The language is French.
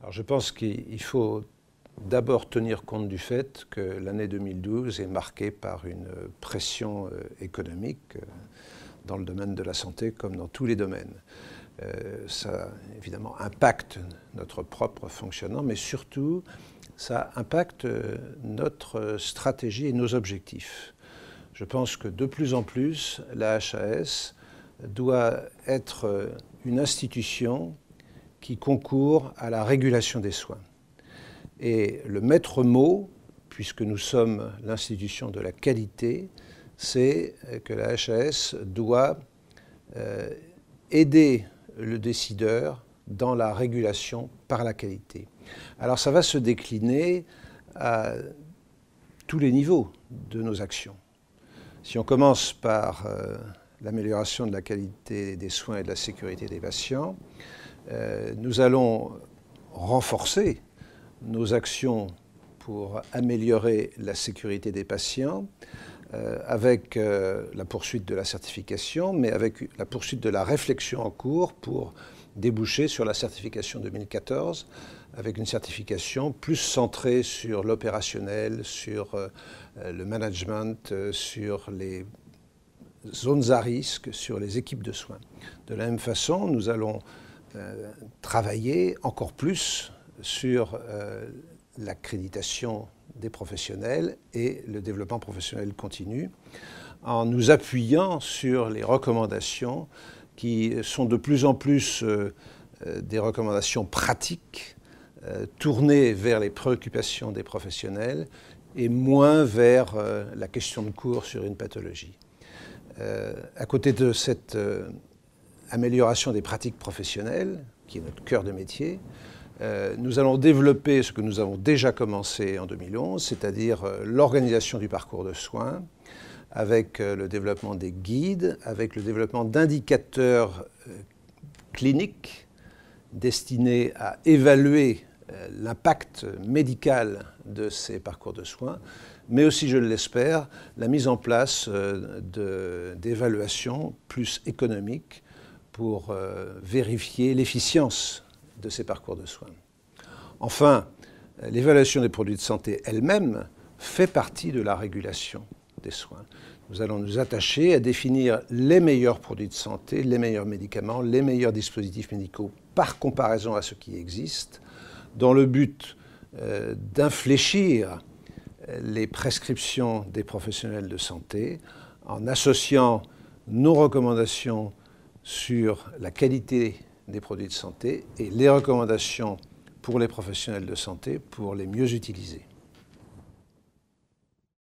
Alors je pense qu'il faut d'abord tenir compte du fait que l'année 2012 est marquée par une pression économique dans le domaine de la santé comme dans tous les domaines. Ça, évidemment, impacte notre propre fonctionnement, mais surtout, ça impacte notre stratégie et nos objectifs. Je pense que de plus en plus, la HAS doit être une institution qui concourt à la régulation des soins. Et le maître mot, puisque nous sommes l'institution de la qualité, c'est que la HAS doit aider le décideur dans la régulation par la qualité. Alors ça va se décliner à tous les niveaux de nos actions. Si on commence par l'amélioration de la qualité des soins et de la sécurité des patients, nous allons renforcer nos actions pour améliorer la sécurité des patients avec la poursuite de la certification, mais avec la poursuite de la réflexion en cours pour déboucher sur la certification 2014, avec une certification plus centrée sur l'opérationnel, sur le management, sur les zones à risque, sur les équipes de soins. De la même façon, nous allons travailler encore plus sur l'accréditation des professionnels et le développement professionnel continu, en nous appuyant sur les recommandations qui sont de plus en plus des recommandations pratiques, tournées vers les préoccupations des professionnels et moins vers la question de cours sur une pathologie. À côté de cette amélioration des pratiques professionnelles, qui est notre cœur de métier, nous allons développer ce que nous avons déjà commencé en 2011, c'est-à-dire l'organisation du parcours de soins, avec le développement des guides, avec le développement d'indicateurs cliniques destinés à évaluer l'impact médical de ces parcours de soins, mais aussi, je l'espère, la mise en place d'évaluations plus économiques pour vérifier l'efficience de ces parcours de soins. Enfin, l'évaluation des produits de santé elle-même fait partie de la régulation des soins. Nous allons nous attacher à définir les meilleurs produits de santé, les meilleurs médicaments, les meilleurs dispositifs médicaux par comparaison à ce qui existe, dans le but d'infléchir les prescriptions des professionnels de santé en associant nos recommandations sur la qualité des produits de santé et les recommandations pour les professionnels de santé pour les mieux utiliser.